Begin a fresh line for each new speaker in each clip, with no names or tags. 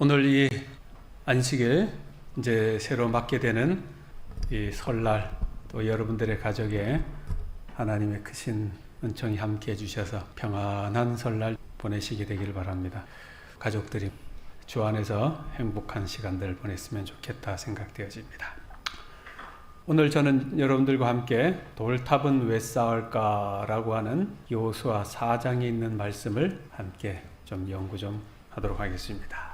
오늘 이 안식일 이제 새로 맞게 되는 이 설날, 또 여러분들의 가족에 하나님의 크신 은총이 함께 해주셔서 평안한 설날 보내시게 되기를 바랍니다. 가족들이 주 안에서 행복한 시간들을 보냈으면 좋겠다 생각되어집니다. 오늘 저는 여러분들과 함께 돌탑은 왜 쌓을까 라고 하는 여호수아 4장에 있는 말씀을 함께 좀 연구 좀 하도록 하겠습니다.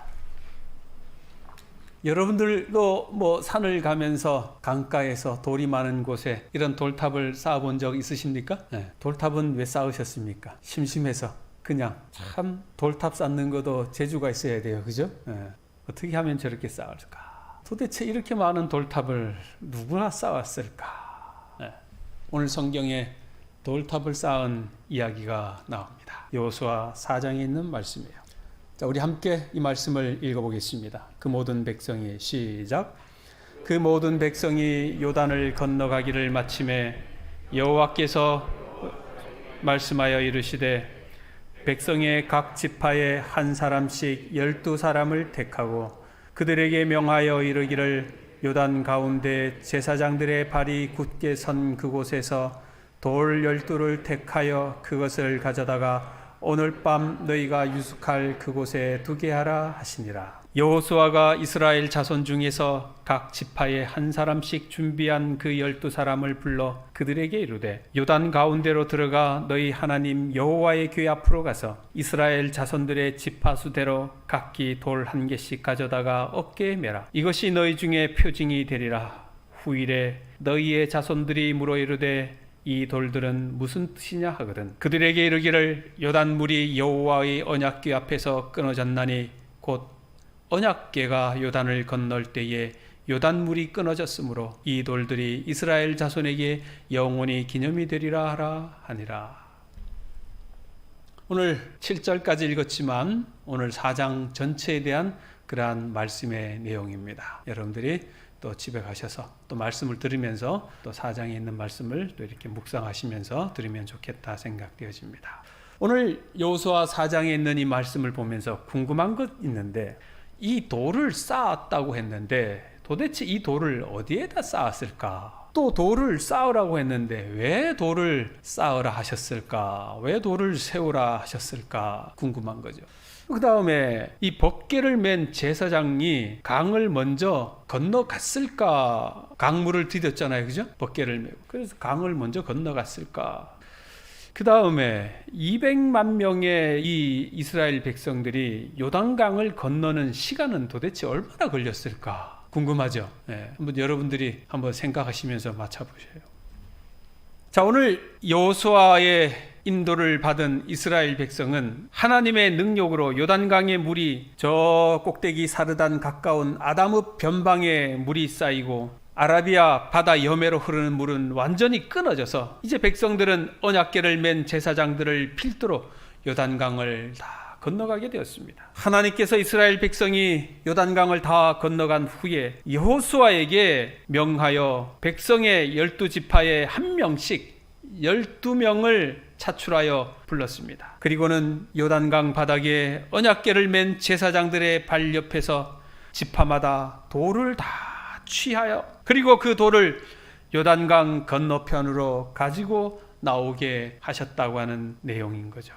여러분들도 산을 가면서 강가에서 돌이 많은 곳에 이런 돌탑을 쌓아본 적 있으십니까? 네. 돌탑은 왜 쌓으셨습니까? 심심해서 그냥 참 돌탑 쌓는 것도 재주가 있어야 돼요. 그죠? 네. 어떻게 하면 저렇게 쌓을까? 도대체 이렇게 많은 돌탑을 누구나 쌓았을까? 네. 오늘 성경에 돌탑을 쌓은 이야기가 나옵니다. 여호수아 4장에 있는 말씀이에요. 자, 우리 함께 이 말씀을 읽어보겠습니다. 그 모든 백성이 시작. 그 모든 백성이 요단을 건너가기를 마침에 여호와께서 말씀하여 이르시되 백성의 각 지파에 한 사람씩 12사람을 택하고 그들에게 명하여 이르기를 요단 가운데 제사장들의 발이 굳게 선 그곳에서 돌 12를 택하여 그것을 가져다가 오늘 밤 너희가 유숙할 그곳에 두게 하라 하시니라. 여호수아가 이스라엘 자손 중에서 각 지파에 한 사람씩 준비한 그 12사람을 불러 그들에게 이르되 요단 가운데로 들어가 너희 하나님 여호와의 궤 앞으로 가서 이스라엘 자손들의 지파 수대로 각기 돌 한 개씩 가져다가 어깨에 매라. 이것이 너희 중에 표징이 되리라. 후일에 너희의 자손들이 물어 이르되 이 돌들은 무슨 뜻이냐 하거든. 그들에게 이르기를 요단물이 여호와의 언약궤 앞에서 끊어졌나니 곧 언약궤가 요단을 건널 때에 요단물이 끊어졌으므로 이 돌들이 이스라엘 자손에게 영원히 기념이 되리라 하라 하니라. 오늘 7절까지 읽었지만 오늘 4장 전체에 대한 그러한 말씀의 내용입니다. 여러분들이 또 집에 가셔서 또 말씀을 들으면서 또 4장에 있는 말씀을 또 이렇게 묵상하시면서 들으면 좋겠다 생각되어집니다. 오늘 여호수아 4장에 있는 이 말씀을 보면서 궁금한 것 있는데, 이 돌을 쌓았다고 했는데 도대체 이 돌을 어디에다 쌓았을까? 또 돌을 쌓으라고 했는데 왜 돌을 쌓으라 하셨을까? 왜 돌을 세우라 하셨을까? 궁금한 거죠. 그 다음에 이 법궤를 맨 제사장이 강을 먼저 건너갔을까? 강물을 디뎠잖아요. 그죠? 법궤를 메고. 그래서 강을 먼저 건너갔을까? 그 다음에 200만 명의 이 이스라엘 백성들이 요단강을 건너는 시간은 도대체 얼마나 걸렸을까? 궁금하죠? 네. 한번 여러분들이 한번 생각하시면서 맞춰보세요. 자, 오늘 여호수아의 인도를 받은 이스라엘 백성은 하나님의 능력으로 요단강의 물이 저 꼭대기 사르단 가까운 아담읍 변방에 물이 쌓이고 아라비아 바다 여매로 흐르는 물은 완전히 끊어져서 이제 백성들은 언약궤를 맨 제사장들을 필두로 요단강을 다 건너가게 되었습니다. 하나님께서 이스라엘 백성이 요단강을 다 건너간 후에 여호수아에게 명하여 백성의 12지파에 한 명씩 12명을 차출하여 불렀습니다. 그리고는 요단강 바닥에 언약궤를 맨 제사장들의 발 옆에서 지파마다 돌을 다 취하여 그리고 그 돌을 요단강 건너편으로 가지고 나오게 하셨다고 하는 내용인 거죠.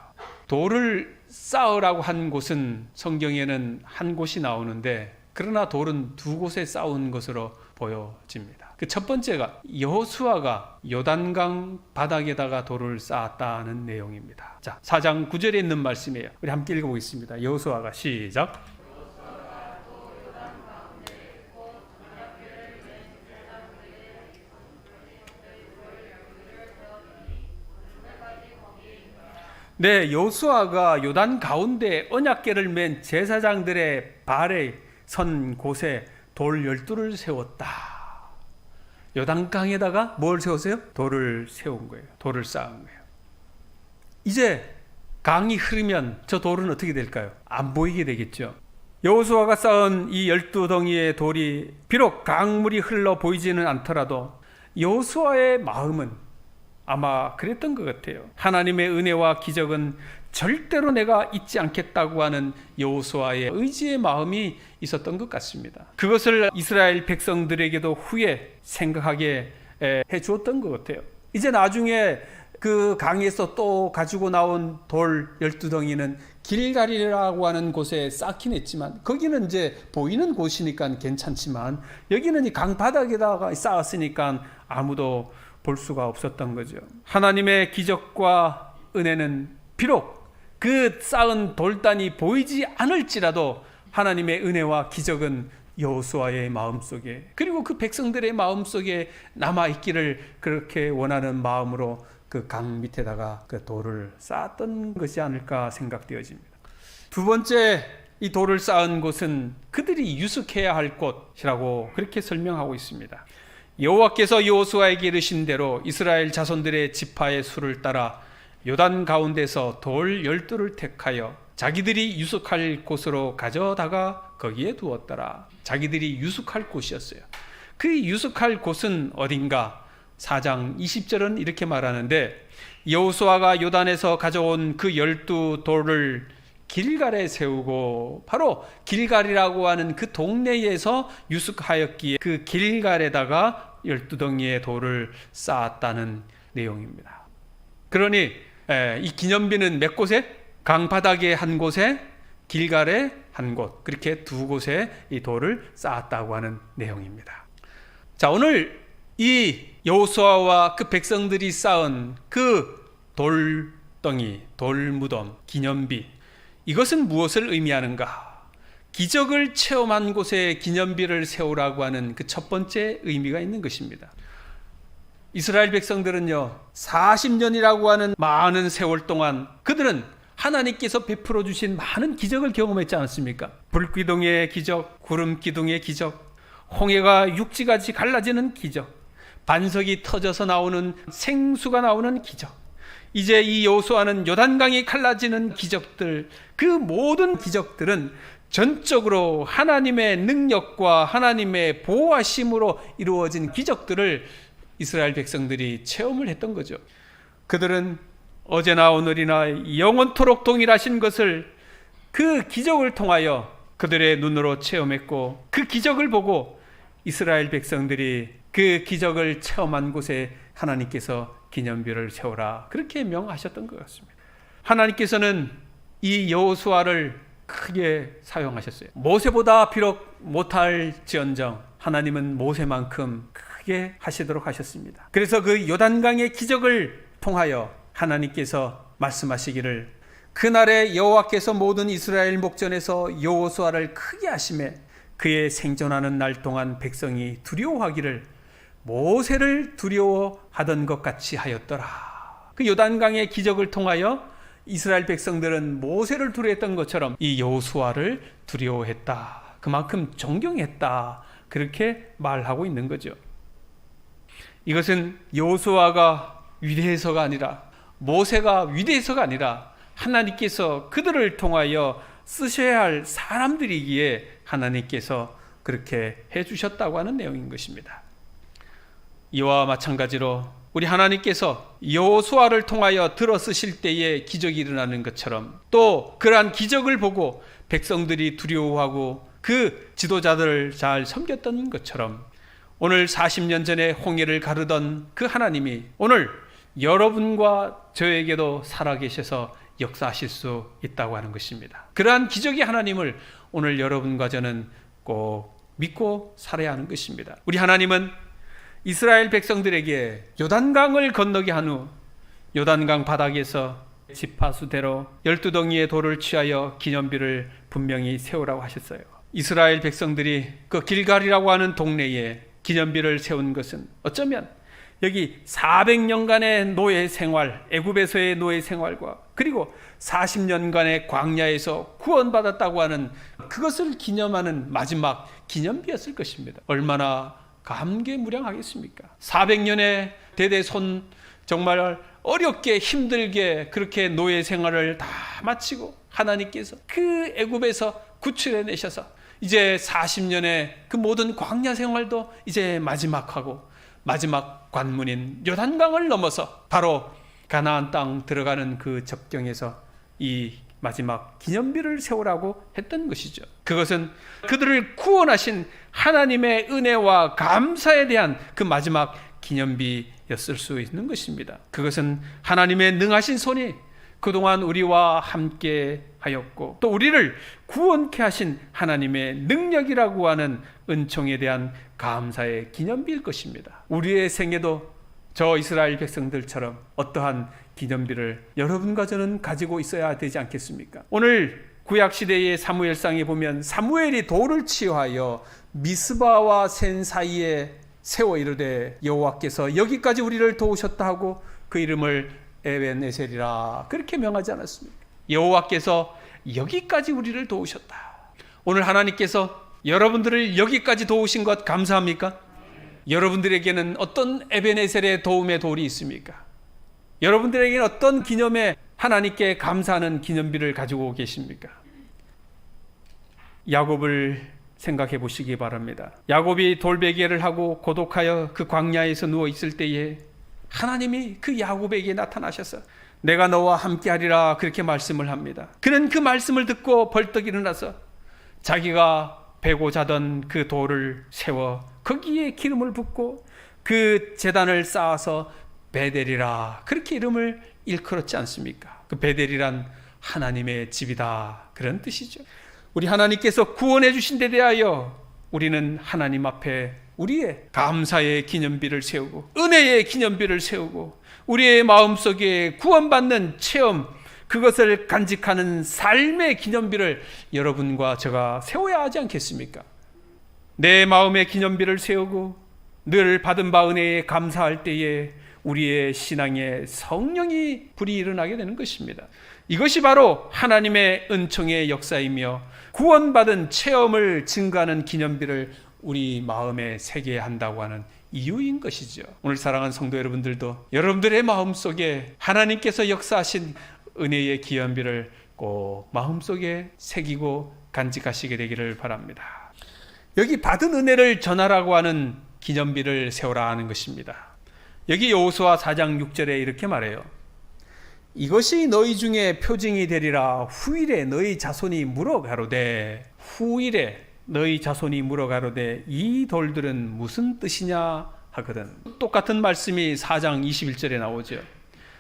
돌을 쌓으라고 한 곳은 성경에는 한 곳이 나오는데 그러나 돌은 두 곳에 쌓은 것으로 보여집니다. 그 첫 번째가 여호수아가 요단강 바닥에다가 돌을 쌓았다는 내용입니다. 자, 4장 9절에 있는 말씀이에요. 우리 함께 읽어보겠습니다. 여호수아가 시작. 네, 여호수아가 요단 가운데 언약궤를 맨 제사장들의 발에 선 곳에 돌 12를 세웠다. 요단강에다가 뭘 세웠어요? 돌을 세운 거예요. 돌을 쌓은 거예요. 이제 강이 흐르면 저 돌은 어떻게 될까요? 안 보이게 되겠죠. 여호수아가 쌓은 이 12덩이의 돌이 비록 강물이 흘러 보이지는 않더라도 여호수아의 마음은 아마 그랬던 것 같아요. 하나님의 은혜와 기적은 절대로 내가 잊지 않겠다고 하는 여호수아의 의지의 마음이 있었던 것 같습니다. 그것을 이스라엘 백성들에게도 후에 생각하게 해 주었던 것 같아요. 이제 나중에 그 강에서 또 가지고 나온 돌 12덩이는 길갈이라고 하는 곳에 쌓긴 했지만, 거기는 이제 보이는 곳이니까 괜찮지만 여기는 이 강 바닥에다가 쌓았으니까 아무도 볼 수가 없었던 거죠. 하나님의 기적과 은혜는 비록 그 쌓은 돌단이 보이지 않을지라도 하나님의 은혜와 기적은 여호수아의 마음속에, 그리고 그 백성들의 마음속에 남아있기를 그렇게 원하는 마음으로 그 강 밑에다가 그 돌을 쌓았던 것이 아닐까 생각되어집니다. 두 번째, 이 돌을 쌓은 곳은 그들이 유숙해야 할 곳이라고 그렇게 설명하고 있습니다. 여호와께서 여호수아에게 이르신 대로 이스라엘 자손들의 지파의 수를 따라 요단 가운데서 돌 12를 택하여 자기들이 유숙할 곳으로 가져다가 거기에 두었더라. 자기들이 유숙할 곳이었어요. 그 유숙할 곳은 어딘가? 4장 20절은 이렇게 말하는데, 여호수아가 요단에서 가져온 그 12돌을 길갈에 세우고, 바로 길갈이라고 하는 그 동네에서 유숙하였기에 그 길갈에다가 12덩이의 돌을 쌓았다는 내용입니다. 그러니 이 기념비는 몇 곳에? 강바닥의 한 곳에, 길갈의 한 곳, 그렇게 두 곳에 이 돌을 쌓았다고 하는 내용입니다. 자, 오늘 이 여호수아와 그 백성들이 쌓은 그 돌덩이, 돌무덤, 기념비, 이것은 무엇을 의미하는가? 기적을 체험한 곳에 기념비를 세우라고 하는 그 첫 번째 의미가 있는 것입니다. 이스라엘 백성들은요, 40년이라고 하는 많은 세월 동안 그들은 하나님께서 베풀어 주신 많은 기적을 경험했지 않았습니까? 불기둥의 기적, 구름기둥의 기적, 홍해가 육지같이 갈라지는 기적, 반석이 터져서 나오는 생수가 나오는 기적, 이제 이 여호수아는 요단강이 갈라지는 기적들, 그 모든 기적들은 전적으로 하나님의 능력과 하나님의 보호하심으로 이루어진 기적들을 이스라엘 백성들이 체험을 했던 거죠. 그들은 어제나 오늘이나 영원토록 동일하신 것을 그 기적을 통하여 그들의 눈으로 체험했고, 그 기적을 보고 이스라엘 백성들이 그 기적을 체험한 곳에 하나님께서 기념비를 세우라, 그렇게 명하셨던 것 같습니다. 하나님께서는 이 여호수아를 크게 사용하셨어요. 모세보다 비록 못할지언정 하나님은 모세만큼 크게 하시도록 하셨습니다. 그래서 그 요단강의 기적을 통하여 하나님께서 말씀하시기를, 그날에 여호와께서 모든 이스라엘 목전에서 여호수아를 크게 하심에 그의 생존하는 날 동안 백성이 두려워하기를 모세를 두려워하던 것 같이 하였더라. 그 요단강의 기적을 통하여 이스라엘 백성들은 모세를 두려워했던 것처럼 이 여호수아를 두려워했다, 그만큼 존경했다, 그렇게 말하고 있는 거죠. 이것은 여호수아가 위대해서가 아니라, 모세가 위대해서가 아니라 하나님께서 그들을 통하여 쓰셔야 할 사람들이기에 하나님께서 그렇게 해주셨다고 하는 내용인 것입니다. 이와 마찬가지로 우리 하나님께서 여호수아를 통하여 들어 쓰실 때에 기적이 일어나는 것처럼, 또 그러한 기적을 보고 백성들이 두려워하고 그 지도자들을 잘 섬겼던 것처럼, 오늘 40년 전에 홍해를 가르던 그 하나님이 오늘 여러분과 저에게도 살아계셔서 역사하실 수 있다고 하는 것입니다. 그러한 기적의 하나님을 오늘 여러분과 저는 꼭 믿고 살아야 하는 것입니다. 우리 하나님은 이스라엘 백성들에게 요단강을 건너게 한 후 요단강 바닥에서 지파수대로 12덩이의 돌을 취하여 기념비를 분명히 세우라고 하셨어요. 이스라엘 백성들이 그 길갈이라고 하는 동네에 기념비를 세운 것은 어쩌면 여기 400년간의 노예 생활, 애굽에서의 노예 생활과 그리고 40년간의 광야에서 구원받았다고 하는 그것을 기념하는 마지막 기념비였을 것입니다. 얼마나 감개무량하겠습니까? 400년의 대대손, 정말 어렵게 힘들게 그렇게 노예 생활을 다 마치고 하나님께서 그 애굽에서 구출해내셔서 이제 40년의 그 모든 광야 생활도 이제 마지막하고, 마지막 관문인 요단강을 넘어서 바로 가나안 땅 들어가는 그 접경에서 이 마지막 기념비를 세우라고 했던 것이죠. 그것은 그들을 구원하신 하나님의 은혜와 감사에 대한 그 마지막 기념비였을 수 있는 것입니다. 그것은 하나님의 능하신 손이 그동안 우리와 함께 하였고 또 우리를 구원케 하신 하나님의 능력이라고 하는 은총에 대한 감사의 기념비일 것입니다. 우리의 생애도 저 이스라엘 백성들처럼 어떠한 기념비를 여러분과 저는 가지고 있어야 되지 않겠습니까? 오늘 구약시대의 사무엘상에 보면 사무엘이 돌을 취하여 미스바와 센 사이에 세워 이르되 여호와께서 여기까지 우리를 도우셨다 하고 그 이름을 에벤에셀이라 그렇게 명하지 않았습니까? 여호와께서 여기까지 우리를 도우셨다. 오늘 하나님께서 여러분들을 여기까지 도우신 것 감사합니까? 여러분들에게는 어떤 에벤에셀의 도움의 돌이 있습니까? 여러분들에게는 어떤 기념에 하나님께 감사하는 기념비를 가지고 계십니까? 야곱을 생각해 보시기 바랍니다. 야곱이 돌베개를 하고 고독하여 그 광야에서 누워 있을 때에 하나님이 그 야곱에게 나타나셔서 내가 너와 함께하리라 그렇게 말씀을 합니다. 그는 그 말씀을 듣고 벌떡 일어나서 자기가 베고 자던 그 돌을 세워 거기에 기름을 붓고 그 제단을 쌓아서 베델이라 그렇게 이름을 일컬었지 않습니까? 그 베델이란 하나님의 집이다 그런 뜻이죠. 우리 하나님께서 구원해 주신 데 대하여 우리는 하나님 앞에 우리의 감사의 기념비를 세우고 은혜의 기념비를 세우고 우리의 마음속에 구원받는 체험 그것을 간직하는 삶의 기념비를 여러분과 제가 세워야 하지 않겠습니까? 내 마음의 기념비를 세우고 늘 받은 바 은혜에 감사할 때에 우리의 신앙에 성령이 불이 일어나게 되는 것입니다. 이것이 바로 하나님의 은총의 역사이며 구원받은 체험을 증가하는 기념비를 우리 마음에 새게 한다고 하는 이유인 것이죠. 오늘 사랑하는 성도 여러분들도 여러분들의 마음속에 하나님께서 역사하신 은혜의 기념비를 꼭 마음속에 새기고 간직하시게 되기를 바랍니다. 여기 받은 은혜를 전하라고 하는 기념비를 세우라 하는 것입니다. 여기 여호수아 4장 6절에 이렇게 말해요. 이것이 너희 중에 표징이 되리라. 후일에 너희 자손이 물어가로되 후일에 너희 자손이 물어가로되 이 돌들은 무슨 뜻이냐 하거든. 똑같은 말씀이 4장 21절에 나오죠.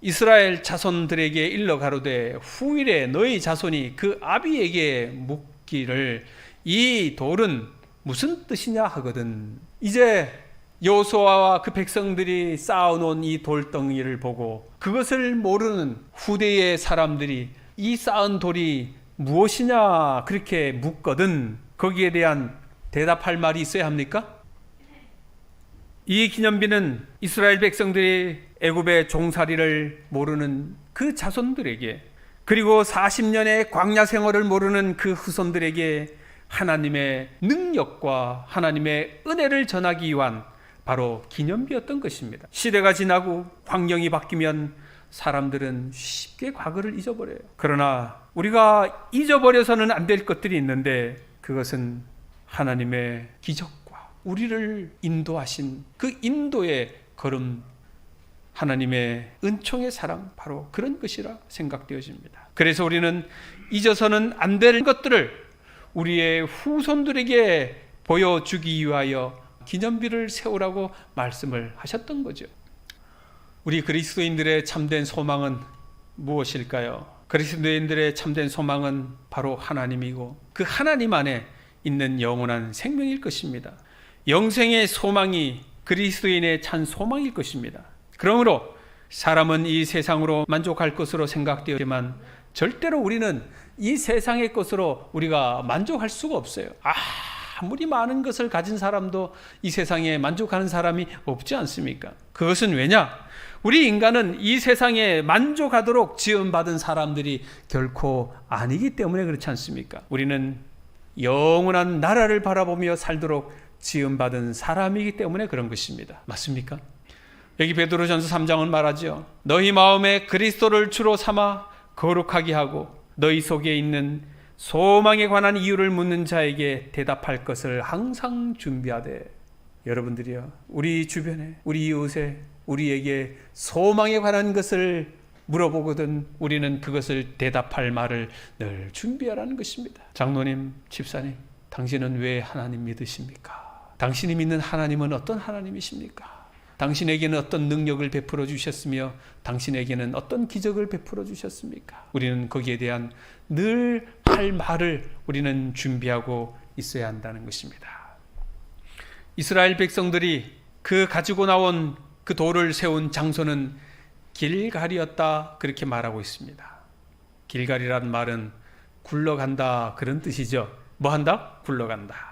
이스라엘 자손들에게 일러 가로되 후일에 너희 자손이 그 아비에게 묻기를 이 돌은 무슨 뜻이냐 하거든. 이제 여호수아와 그 백성들이 쌓아놓은 이 돌덩이를 보고 그것을 모르는 후대의 사람들이 이 쌓은 돌이 무엇이냐 그렇게 묻거든 거기에 대한 대답할 말이 있어야 합니까? 이 기념비는 이스라엘 백성들이 애굽의 종살이를 모르는 그 자손들에게 그리고 40년의 광야 생활을 모르는 그 후손들에게 하나님의 능력과 하나님의 은혜를 전하기 위한 바로 기념비였던 것입니다. 시대가 지나고 환경이 바뀌면 사람들은 쉽게 과거를 잊어버려요. 그러나 우리가 잊어버려서는 안 될 것들이 있는데 그것은 하나님의 기적과 우리를 인도하신 그 인도의 걸음 하나님의 은총의 사랑 바로 그런 것이라 생각되어집니다. 그래서 우리는 잊어서는 안 될 것들을 우리의 후손들에게 보여주기 위하여 기념비를 세우라고 말씀을 하셨던 거죠. 우리 그리스도인들의 참된 소망은 무엇일까요? 그리스도인들의 참된 소망은 바로 하나님이고 그 하나님 안에 있는 영원한 생명일 것입니다. 영생의 소망이 그리스도인의 참 소망일 것입니다. 그러므로 사람은 이 세상으로 만족할 것으로 생각되었지만 절대로 우리는 이 세상의 것으로 우리가 만족할 수가 없어요. 아무리 많은 것을 가진 사람도 이 세상에 만족하는 사람이 없지 않습니까? 그것은 왜냐? 우리 인간은 이 세상에 만족하도록 지음받은 사람들이 결코 아니기 때문에 그렇지 않습니까? 우리는 영원한 나라를 바라보며 살도록 지음받은 사람이기 때문에 그런 것입니다. 맞습니까? 여기 베드로전서 3장은 말하죠. 너희 마음에 그리스도를 주로 삼아 거룩하게 하고 너희 속에 있는 소망에 관한 이유를 묻는 자에게 대답할 것을 항상 준비하되. 여러분들이요, 우리 주변에 우리 이웃에 우리에게 소망에 관한 것을 물어보거든 우리는 그것을 대답할 말을 늘 준비하라는 것입니다. 장로님, 집사님, 당신은 왜 하나님 믿으십니까? 당신이 믿는 하나님은 어떤 하나님이십니까? 당신에게는 어떤 능력을 베풀어 주셨으며 당신에게는 어떤 기적을 베풀어 주셨습니까? 우리는 거기에 대한 늘 할 말을 우리는 준비하고 있어야 한다는 것입니다. 이스라엘 백성들이 그 가지고 나온 그 돌을 세운 장소는 길갈이었다, 그렇게 말하고 있습니다. 길갈이란 말은 굴러간다, 그런 뜻이죠. 뭐 한다? 굴러간다.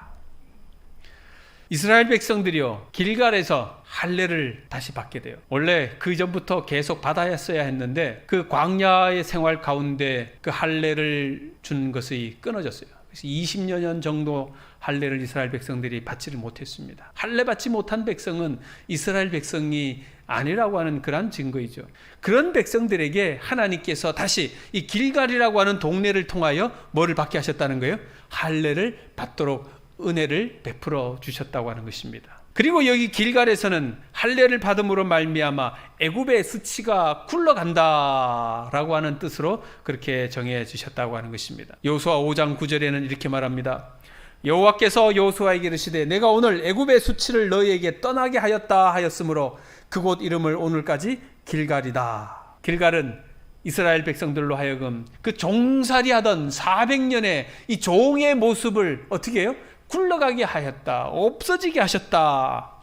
이스라엘 백성들이요, 길갈에서 할례를 다시 받게 돼요. 원래 그 전부터 계속 받아야했어야 했는데 그 광야의 생활 가운데 그 할례를 준 것이 끊어졌어요. 그래서 20여 년 정도 할례를 이스라엘 백성들이 받지를 못했습니다. 할례 받지 못한 백성은 이스라엘 백성이 아니라고 하는 그런 증거이죠. 그런 백성들에게 하나님께서 다시 이 길갈이라고 하는 동네를 통하여 뭐를 받게 하셨다는 거예요? 할례를 받도록 은혜를 베풀어 주셨다고 하는 것입니다. 그리고 여기 길갈에서는 할례를 받음으로 말미암아 애굽의 수치가 굴러간다라고 하는 뜻으로 그렇게 정해 주셨다고 하는 것입니다. 여호수아 5장 9절에는 이렇게 말합니다. 여호와께서 여호수아에게 이르시되 내가 오늘 애굽의 수치를 너희에게 떠나게 하였다 하였으므로 그곳 이름을 오늘까지 길갈이다. 길갈은 이스라엘 백성들로 하여금 그 종살이 하던 400년의 이 종의 모습을 어떻게 해요? 굴러가게 하였다, 없어지게 하셨다,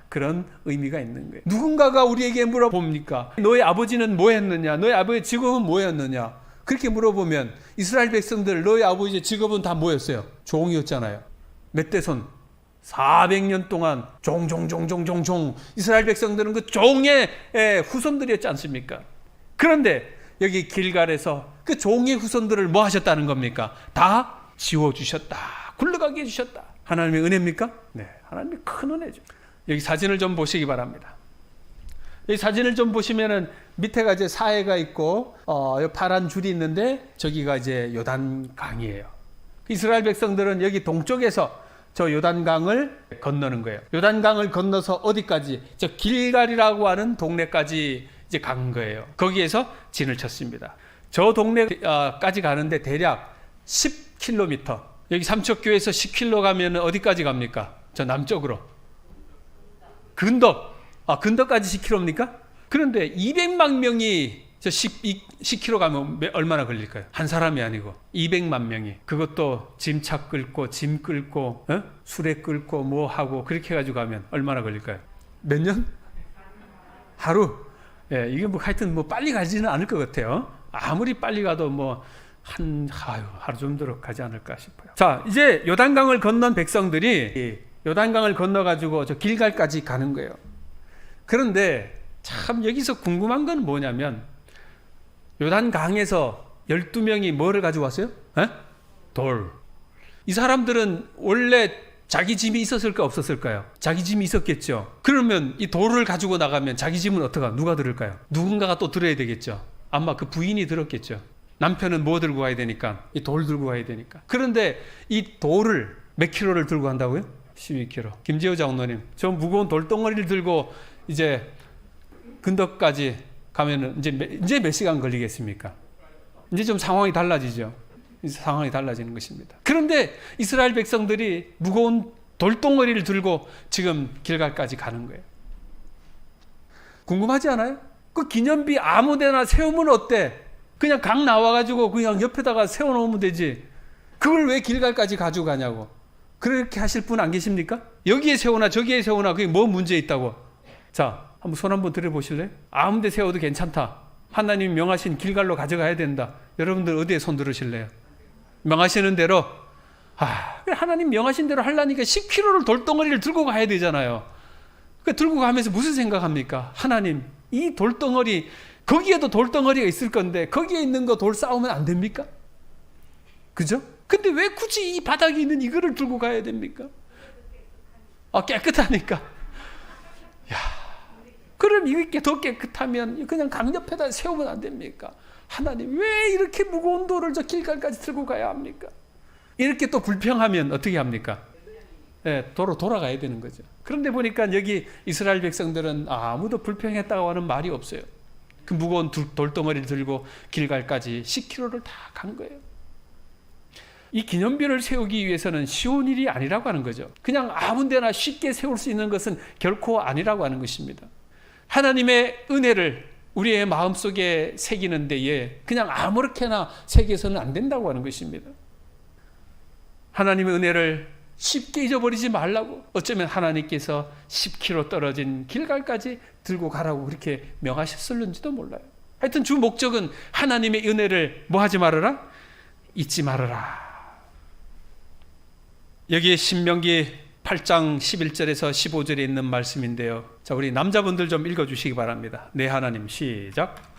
그런 의미가 있는 거예요. 누군가가 우리에게 물어봅니까? 너의 아버지는 뭐 했느냐? 너의 아버지의 직업은 뭐였느냐? 그렇게 물어보면 이스라엘 백성들 너의 아버지의 직업은 다 뭐였어요? 종이었잖아요. 몇 대손? 400년 동안 종종종종종종 이스라엘 백성들은 그 종의 후손들이었지 않습니까? 그런데 여기 길갈에서 그 종의 후손들을 뭐 하셨다는 겁니까? 다 지워주셨다, 굴러가게 해주셨다. 하나님의 은혜입니까? 네, 하나님의 큰 은혜죠. 여기 사진을 좀 보시기 바랍니다. 이 사진을 좀 보시면은 밑에가 이제 사해가 있고 파란 줄이 있는데 저기가 이제 요단강이에요. 이스라엘 백성들은 여기 동쪽에서 저 요단강을 건너는 거예요. 요단강을 건너서 어디까지? 저 길갈이라고 하는 동네까지 이제 간 거예요. 거기에서 진을 쳤습니다. 저 동네까지 가는데 대략 10km. 여기 삼척교에서 10km 가면 어디까지 갑니까? 저 남쪽으로. 근덕. 근덕까지 10km입니까? 그런데 200만 명이 저 10km 가면 얼마나 걸릴까요? 한 사람이 아니고 200만 명이. 그것도 짐차 끌고 짐 끌고 수레 끌고 뭐 하고 그렇게 해가지고 가면 얼마나 걸릴까요? 몇 년? 하루. 예, 이게 뭐 하여튼 뭐 빨리 가지는 않을 것 같아요. 아무리 빨리 가도 뭐 하루 정도로 가지 않을까 싶어요. 자, 이제 요단강을 건넌 백성들이 요단강을 건너가지고 저 길갈까지 가는 거예요. 그런데 참 여기서 궁금한 건 뭐냐면 요단강에서 12명이 뭐를 가지고 왔어요? 돌. 이 사람들은 원래 자기 짐이 있었을까 없었을까요? 자기 짐이 있었겠죠. 그러면 이 돌을 가지고 나가면 자기 짐은 누가 들을까요? 누군가가 또 들어야 되겠죠. 아마 그 부인이 들었겠죠. 남편은 뭐 들고 가야 되니까? 이 돌 들고 가야 되니까. 그런데 이 돌을 몇 킬로를 들고 간다고요? 12kg. 김재호 장로님, 저 무거운 돌덩어리를 들고 이제 근덕까지 가면은 이제 몇 시간 걸리겠습니까? 이제 좀 상황이 달라지죠. 이제 상황이 달라지는 것입니다. 그런데 이스라엘 백성들이 무거운 돌덩어리를 들고 지금 길갈까지 가는 거예요. 궁금하지 않아요? 그 기념비 아무데나 세우면 어때? 그냥 강 나와가지고 그냥 옆에다가 세워놓으면 되지. 그걸 왜 길갈까지 가지고 가냐고. 그렇게 하실 분 안 계십니까? 여기에 세우나 저기에 세우나 그게 뭐 문제 있다고. 자, 한번 손 한번 들어보실래요? 아무 데 세워도 괜찮다. 하나님 명하신 길갈로 가져가야 된다. 여러분들 어디에 손 들으실래요? 명하시는 대로. 하나님 명하신 대로 하려니까 10kg를 돌덩어리를 들고 가야 되잖아요. 들고 가면서 무슨 생각합니까? 하나님, 이 돌덩어리, 거기에도 돌덩어리가 있을 건데 거기에 있는 거 돌 쌓으면 안 됩니까? 그죠? 근데 왜 굳이 이 바닥에 있는 이거를 들고 가야 됩니까? 깨끗하니까. 야, 그럼 이게 더 깨끗하면 그냥 강 옆에다 세우면 안 됩니까? 하나님, 왜 이렇게 무거운 돌을 저 길갈까지 들고 가야 합니까? 이렇게 또 불평하면 어떻게 합니까? 도로 돌아가야 되는 거죠. 그런데 보니까 여기 이스라엘 백성들은 아무도 불평했다고 하는 말이 없어요. 그 무거운 돌덩어리를 들고 길갈까지 10km를 다 간 거예요. 이 기념비를 세우기 위해서는 쉬운 일이 아니라고 하는 거죠. 그냥 아무 데나 쉽게 세울 수 있는 것은 결코 아니라고 하는 것입니다. 하나님의 은혜를 우리의 마음속에 새기는 데에 그냥 아무렇게나 새겨서는 안 된다고 하는 것입니다. 하나님의 은혜를 쉽게 잊어버리지 말라고, 어쩌면 하나님께서 10km 떨어진 길갈까지 들고 가라고 그렇게 명하셨을는지도 몰라요. 하여튼 주 목적은 하나님의 은혜를 뭐 하지 말아라? 잊지 말아라. 여기에 신명기 8장 11절에서 15절에 있는 말씀인데요. 자, 우리 남자분들 좀 읽어주시기 바랍니다. 네, 하나님, 시작.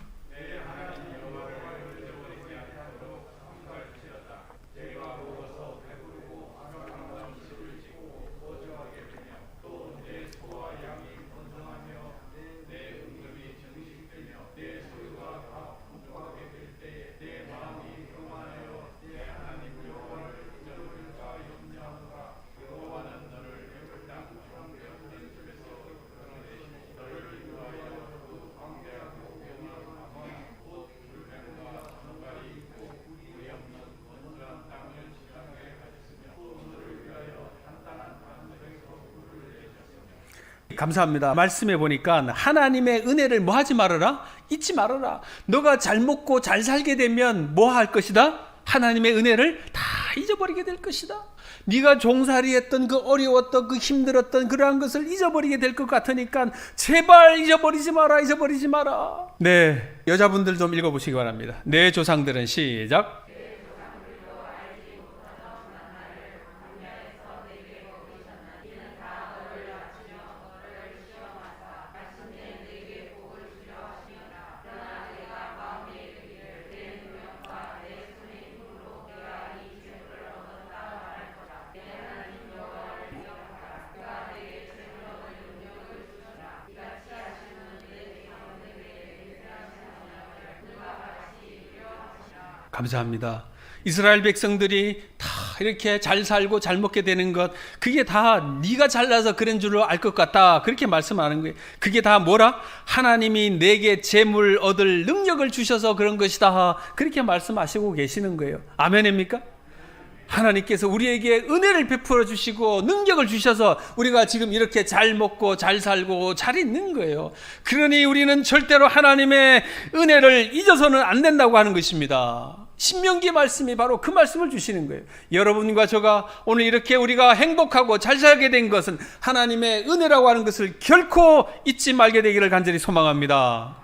감사합니다. 말씀해 보니까 하나님의 은혜를 뭐 하지 말아라? 잊지 말아라. 너가 잘 먹고 잘 살게 되면 뭐 할 것이다? 하나님의 은혜를 다 잊어버리게 될 것이다. 네가 종살이했던 그 어려웠던 그 힘들었던 그러한 것을 잊어버리게 될 것 같으니까 제발 잊어버리지 마라. 잊어버리지 마라. 네, 여자분들 좀 읽어보시기 바랍니다. 내 조상들은 시작. 감사합니다. 이스라엘 백성들이 다 이렇게 잘 살고 잘 먹게 되는 것, 그게 다 네가 잘나서 그런 줄로 알 것 같다, 그렇게 말씀하는 거예요. 그게 다 뭐라? 하나님이 내게 재물 얻을 능력을 주셔서 그런 것이다, 그렇게 말씀하시고 계시는 거예요. 아멘입니까? 하나님께서 우리에게 은혜를 베풀어 주시고 능력을 주셔서 우리가 지금 이렇게 잘 먹고 잘 살고 잘 있는 거예요. 그러니 우리는 절대로 하나님의 은혜를 잊어서는 안 된다고 하는 것입니다. 신명기 말씀이 바로 그 말씀을 주시는 거예요. 여러분과 저가 오늘 이렇게 우리가 행복하고 잘 살게 된 것은 하나님의 은혜라고 하는 것을 결코 잊지 말게 되기를 간절히 소망합니다.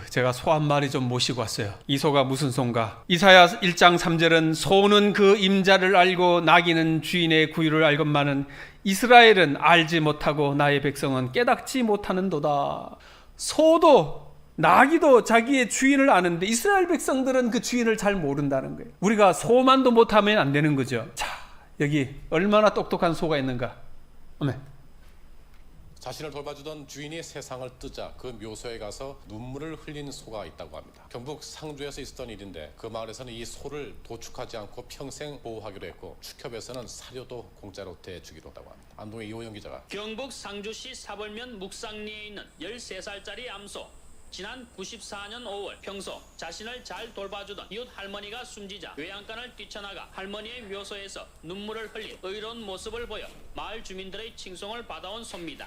제가 소 한 마리 좀 모시고 왔어요. 이 소가 무슨 소인가? 이사야 1장 3절은 소는 그 임자를 알고 나귀는 주인의 구유를 알건만은 이스라엘은 알지 못하고 나의 백성은 깨닫지 못하는도다. 소도 나귀도 자기의 주인을 아는데 이스라엘 백성들은 그 주인을 잘 모른다는 거예요. 우리가 소만도 못하면 안 되는 거죠. 자, 여기 얼마나 똑똑한 소가 있는가? 아멘.
자신을 돌봐주던 주인이 세상을 뜨자 그 묘소에 가서 눈물을 흘린 소가 있다고 합니다. 경북 상주에서 있었던 일인데 그 마을에서는 이 소를 도축하지 않고 평생 보호하기로 했고 축협에서는 사료도 공짜로 대주기로 했다고 합니다. 안동의 이호영 기자가.
경북 상주시 사벌면 묵상리에 있는 13살짜리 암소. 지난 94년 5월 평소 자신을 잘 돌봐주던 이웃 할머니가 숨지자 외양간을 뛰쳐나가 할머니의 묘소에서 눈물을 흘린 의로운 모습을 보여 마을 주민들의 칭송을 받아온 소입니다.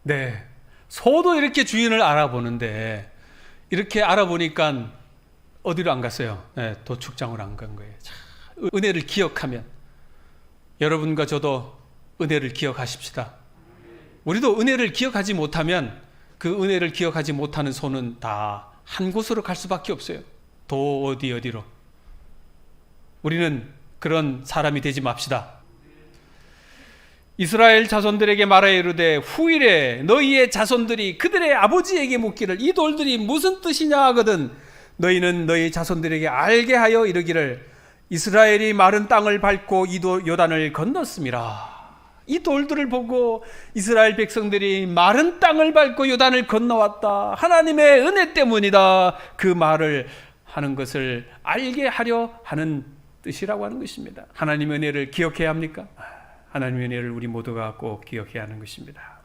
네, 소도 이렇게 주인을 알아보는데 이렇게 알아보니까 어디로 안 갔어요? 네, 도축장으로 안 간 거예요. 자, 은혜를 기억하면 여러분과 저도 은혜를 기억하십시다. 우리도 은혜를 기억하지 못하면 그 은혜를 기억하지 못하는 소는 다 한 곳으로 갈 수밖에 없어요. 도 어디로. 우리는 그런 사람이 되지 맙시다. 이스라엘 자손들에게 말하여 이르되 후일에 너희의 자손들이 그들의 아버지에게 묻기를 이 돌들이 무슨 뜻이냐 하거든 너희는 너희 자손들에게 알게 하여 이르기를 이스라엘이 마른 땅을 밟고 이 요단을 건넜음이라. 이 돌들을 보고 이스라엘 백성들이 마른 땅을 밟고 요단을 건너왔다, 하나님의 은혜 때문이다, 그 말을 하는 것을 알게 하려 하는 뜻이라고 하는 것입니다. 하나님의 은혜를 기억해야 합니까? 하나님의 은혜를 우리 모두가 꼭 기억해야 하는 것입니다.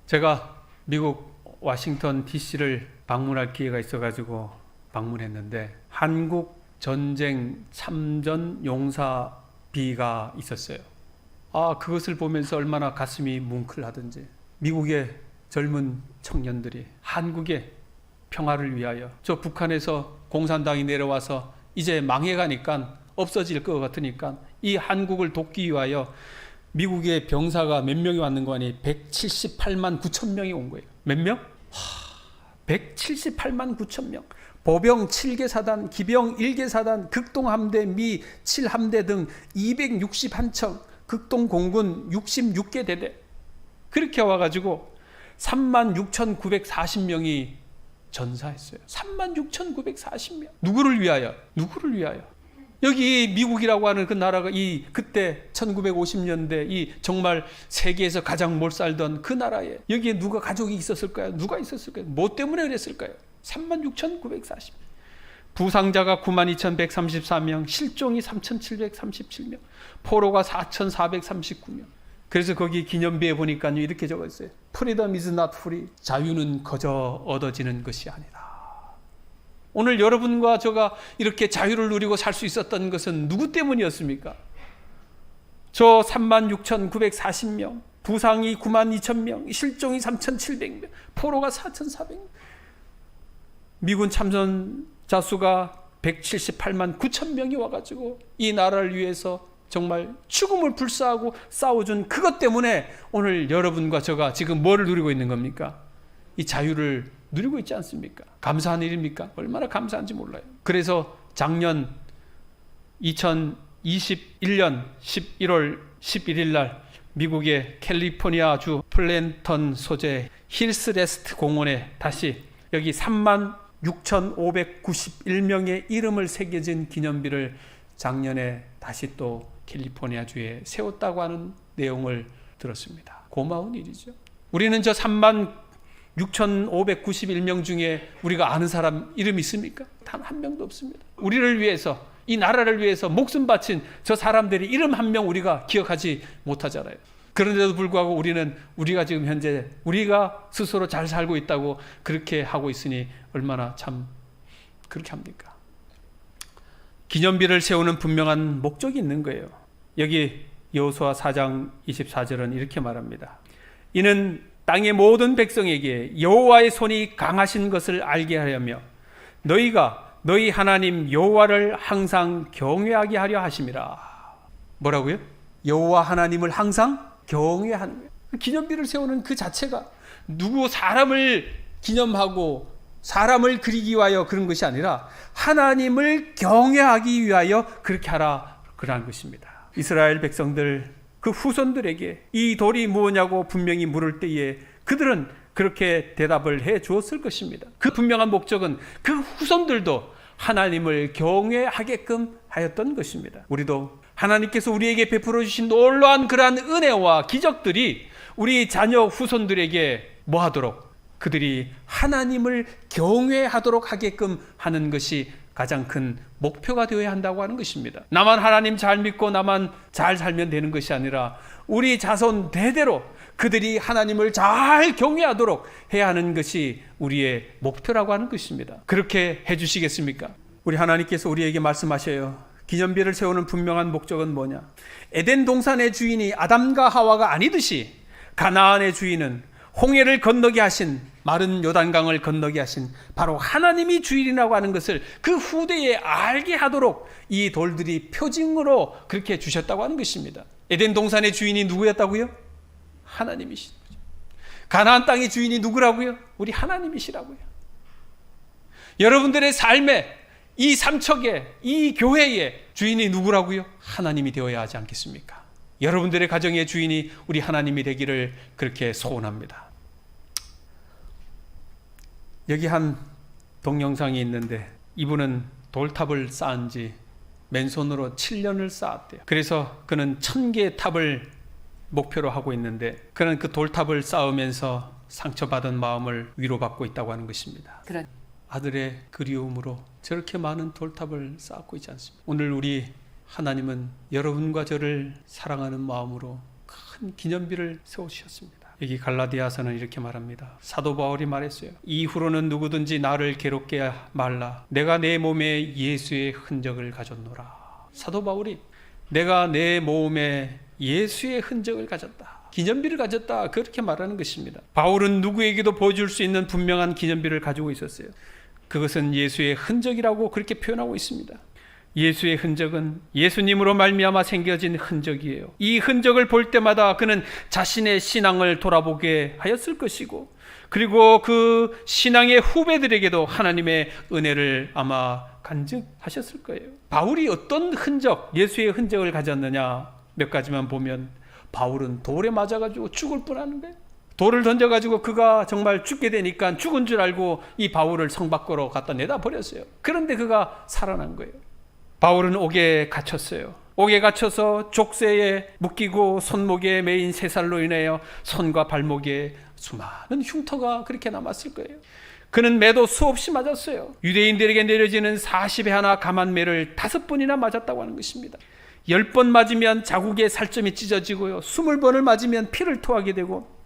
제가 미국 워싱턴 DC를 방문할 기회가 있어가지고 방문했는데 한국 전쟁 참전 용사비가 있었어요. 그것을 보면서 얼마나 가슴이 뭉클하던지. 미국의 젊은 청년들이 한국의 평화를 위하여, 저 북한에서 공산당이 내려와서 이제 망해가니까 없어질 것 같으니까 이 한국을 돕기 위하여 미국의 병사가 몇 명이 왔는 거 아니? 178만 9천 명이 온 거예요. 몇 명? 178만 9천 명. 보병 7개 사단, 기병 1개 사단, 극동함대, 미 7함대 등 261척, 극동 공군 66개 대대. 그렇게 와가지고 36,940명이 전사했어요. 36,940명. 누구를 위하여? 누구를 위하여? 여기 미국이라고 하는 그 나라가 그때 1950년대 이 정말 세계에서 가장 못 살던 그 나라에 여기에 누가 가족이 있었을까요? 누가 있었을까요? 뭐 때문에 그랬을까요? 36,940명. 부상자가 92,134명, 실종이 3,737명, 포로가 4,439명. 그래서 거기 기념비에 보니까요 이렇게 적어 있어요. Freedom is not free. 자유는 거저 얻어지는 것이 아니다. 오늘 여러분과 제가 이렇게 자유를 누리고 살 수 있었던 것은 누구 때문이었습니까? 저 36,940명, 부상이 92,000명, 실종이 3,700명, 포로가 4,400명. 미군 참전자 수가 178만 9천 명이 와가지고 이 나라를 위해서 정말 죽음을 불사하고 싸워준 그것 때문에 오늘 여러분과 제가 지금 뭐를 누리고 있는 겁니까? 이 자유를 누리고 있지 않습니까? 감사한 일입니까? 얼마나 감사한지 몰라요. 그래서 작년 2021년 11월 11일 날 미국의 캘리포니아주 플랜턴 소재 힐스레스트 공원에 다시 여기 36,591명의 이름을 새겨진 기념비를 작년에 다시 또 캘리포니아주에 세웠다고 하는 내용을 들었습니다. 고마운 일이죠. 우리는 저 36,591명 중에 우리가 아는 사람 이름 있습니까? 단 한 명도 없습니다. 우리를 위해서, 이 나라를 위해서 목숨 바친 저 사람들이 이름 한 명 우리가 기억하지 못하잖아요. 그런데도 불구하고 우리가 지금 현재 우리가 스스로 잘 살고 있다고 그렇게 하고 있으니 얼마나 참 그렇게 합니까? 기념비를 세우는 분명한 목적이 있는 거예요. 여기 여호수아 4장 24절은 이렇게 말합니다. 이는 땅의 모든 백성에게 여호와의 손이 강하신 것을 알게 하려며 너희가 너희 하나님 여호와를 항상 경외하게 하려 하심이라. 뭐라고요? 여호와 하나님을 항상 경외하는 거예요. 기념비를 세우는 그 자체가 누구 사람을 기념하고 사람을 그리기 위하여 그런 것이 아니라 하나님을 경외하기 위하여 그렇게 하라 그러는 것입니다. 이스라엘 백성들 그 후손들에게 이 돌이 무엇냐고 분명히 물을 때에 그들은 그렇게 대답을 해 주었을 것입니다. 그 분명한 목적은 그 후손들도 하나님을 경외하게끔 하였던 것입니다. 우리도 하나님께서 우리에게 베풀어 주신 놀라운 그러한 은혜와 기적들이 우리 자녀 후손들에게 뭐 하도록? 그들이 하나님을 경외하도록 하게끔 하는 것이 가장 큰 목표가 되어야 한다고 하는 것입니다. 나만 하나님 잘 믿고 나만 잘 살면 되는 것이 아니라 우리 자손 대대로 그들이 하나님을 잘 경외하도록 해야 하는 것이 우리의 목표라고 하는 것입니다. 그렇게 해주시겠습니까? 우리 하나님께서 우리에게 말씀하셔요. 기념비를 세우는 분명한 목적은 뭐냐? 에덴 동산의 주인이 아담과 하와가 아니듯이 가나안의 주인은 홍해를 건너게 하신, 마른 요단강을 건너게 하신 바로 하나님이 주인이라고 하는 것을 그 후대에 알게 하도록 이 돌들이 표징으로 그렇게 주셨다고 하는 것입니다. 에덴 동산의 주인이 누구였다고요? 하나님이신 거죠. 가나안 땅의 주인이 누구라고요? 우리 하나님이시라고요. 여러분들의 삶에 이 삼척의 이 교회의 주인이 누구라고요? 하나님이 되어야 하지 않겠습니까? 여러분들의 가정의 주인이 우리 하나님이 되기를 그렇게 소원합니다. 여기 한 동영상이 있는데 이분은 돌탑을 쌓은 지 맨손으로 7년을 쌓았대요. 그래서 그는 1000개의 탑을 목표로 하고 있는데 그는 그 돌탑을 쌓으면서 상처받은 마음을 위로받고 있다고 하는 것입니다. 아들의 그리움으로 저렇게 많은 돌탑을 쌓고 있지 않습니까? 오늘 우리 하나님은 여러분과 저를 사랑하는 마음으로 큰 기념비를 세우셨습니다. 여기 갈라디아서는 이렇게 말합니다. 사도 바울이 말했어요. 이후로는 누구든지 나를 괴롭게 말라. 내가 내 몸에 예수의 흔적을 가졌노라. 사도 바울이 내가 내 몸에 예수의 흔적을 가졌다, 기념비를 가졌다, 그렇게 말하는 것입니다. 바울은 누구에게도 보여줄 수 있는 분명한 기념비를 가지고 있었어요. 그것은 예수의 흔적이라고 그렇게 표현하고 있습니다. 예수의 흔적은 예수님으로 말미암아 생겨진 흔적이에요. 이 흔적을 볼 때마다 그는 자신의 신앙을 돌아보게 하였을 것이고, 그리고 그 신앙의 후배들에게도 하나님의 은혜를 아마 간증하셨을 거예요. 바울이 어떤 흔적, 예수의 흔적을 가졌느냐 몇 가지만 보면, 바울은 돌에 맞아가지고 죽을 뻔하는 거예요. 돌을 던져가지고 그가 정말 죽게 되니까 죽은 줄 알고 이 바울을 성 밖으로 갖다 내다 버렸어요. 그런데 그가 살아난 거예요. 바울은 옥에 갇혔어요. 옥에 갇혀서 족쇄에 묶이고 손목에 매인 쇠살로 인하여 손과 발목에 수많은 흉터가 그렇게 남았을 거예요. 그는 매도 수없이 맞았어요. 유대인들에게 내려지는 40에 하나 감한매를 5번이나 맞았다고 하는 것입니다. 10번 맞으면 자국의 살점이 찢어지고요, 20번을 맞으면 피를 토하게 되고,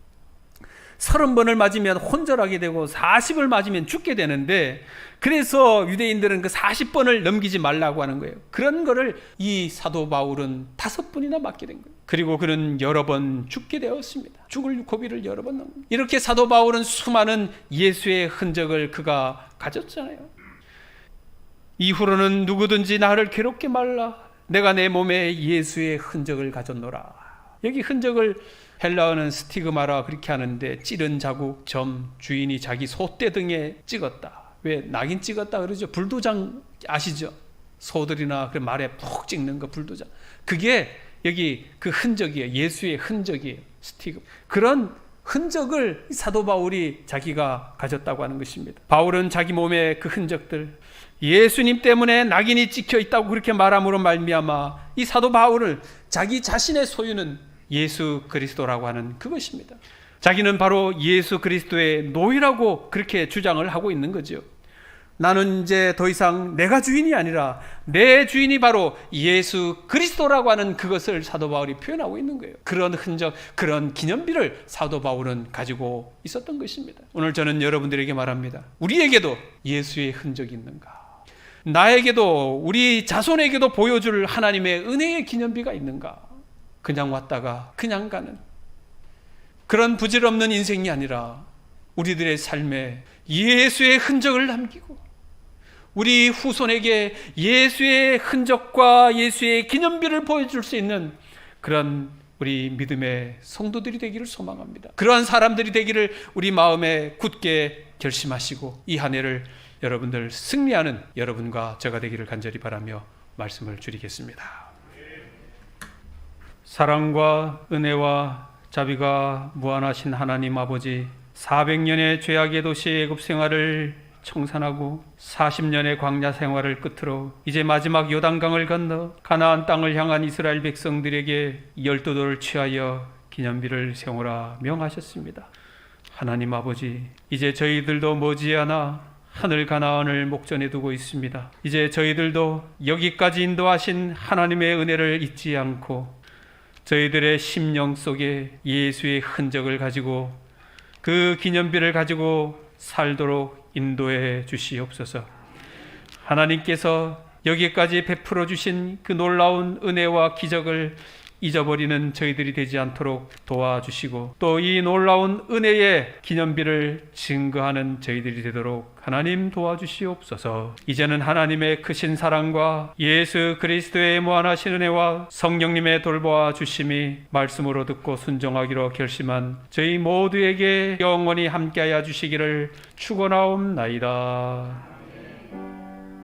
30번을 맞으면 혼절하게 되고, 40을 맞으면 죽게 되는데, 그래서 유대인들은 그 40번을 넘기지 말라고 하는 거예요. 그런 거를 이 사도 바울은 5번이나 맞게 된 거예요. 그리고 그는 여러 번 죽게 되었습니다. 죽을 고비를 여러 번 넘깁니다. 이렇게 사도 바울은 수많은 예수의 흔적을 그가 가졌잖아요. 이후로는 누구든지 나를 괴롭게 말라. 내가 내 몸에 예수의 흔적을 가졌노라. 여기 흔적을 헬라어는 스티그마라 그렇게 하는데, 찌른 자국, 점, 주인이 자기 소떼 등에 찍었다. 왜 낙인 찍었다 그러죠? 불도장 아시죠? 소들이나 그 말에 푹 찍는 거, 불도장. 그게 여기 그 흔적이에요. 예수의 흔적이에요. 스티그. 그런 흔적을 사도 바울이 자기가 가졌다고 하는 것입니다. 바울은 자기 몸에 그 흔적들, 예수님 때문에 낙인이 찍혀 있다고 그렇게 말함으로 말미암아 이 사도 바울을 자기 자신의 소유는 예수 그리스도라고 하는 그것입니다. 자기는 바로 예수 그리스도의 노예라고 그렇게 주장을 하고 있는 거죠. 나는 이제 더 이상 내가 주인이 아니라 내 주인이 바로 예수 그리스도라고 하는 그것을 사도 바울이 표현하고 있는 거예요. 그런 흔적, 그런 기념비를 사도 바울은 가지고 있었던 것입니다. 오늘 저는 여러분들에게 말합니다. 우리에게도 예수의 흔적이 있는가? 나에게도, 우리 자손에게도 보여줄 하나님의 은혜의 기념비가 있는가? 그냥 왔다가 그냥 가는 그런 부질없는 인생이 아니라 우리들의 삶에 예수의 흔적을 남기고 우리 후손에게 예수의 흔적과 예수의 기념비를 보여줄 수 있는 그런 우리 믿음의 성도들이 되기를 소망합니다. 그러한 사람들이 되기를 우리 마음에 굳게 결심하시고 이 한 해를 여러분들 승리하는 여러분과 제가 되기를 간절히 바라며 말씀을 줄이겠습니다. 사랑과 은혜와 자비가 무한하신 하나님 아버지, 400년의 죄악의 도시 애굽 생활을 청산하고 40년의 광야 생활을 끝으로 이제 마지막 요단강을 건너 가나안 땅을 향한 이스라엘 백성들에게 12돌을 취하여 기념비를 세우라 명하셨습니다. 하나님 아버지, 이제 저희들도 머지않아 하늘 가나안을 목전에 두고 있습니다. 이제 저희들도 여기까지 인도하신 하나님의 은혜를 잊지 않고 저희들의 심령 속에 예수의 흔적을 가지고 그 기념비를 가지고 살도록 인도해 주시옵소서. 하나님께서 여기까지 베풀어 주신 그 놀라운 은혜와 기적을 잊어버리는 저희들이 되지 않도록 도와주시고 또 이 놀라운 은혜의 기념비를 증거하는 저희들이 되도록 하나님 도와주시옵소서. 이제는 하나님의 크신 사랑과 예수 그리스도의 무한하신 은혜와 성령님의 돌보아 주심이 말씀으로 듣고 순종하기로 결심한 저희 모두에게 영원히 함께하여 주시기를 축원하옵나이다.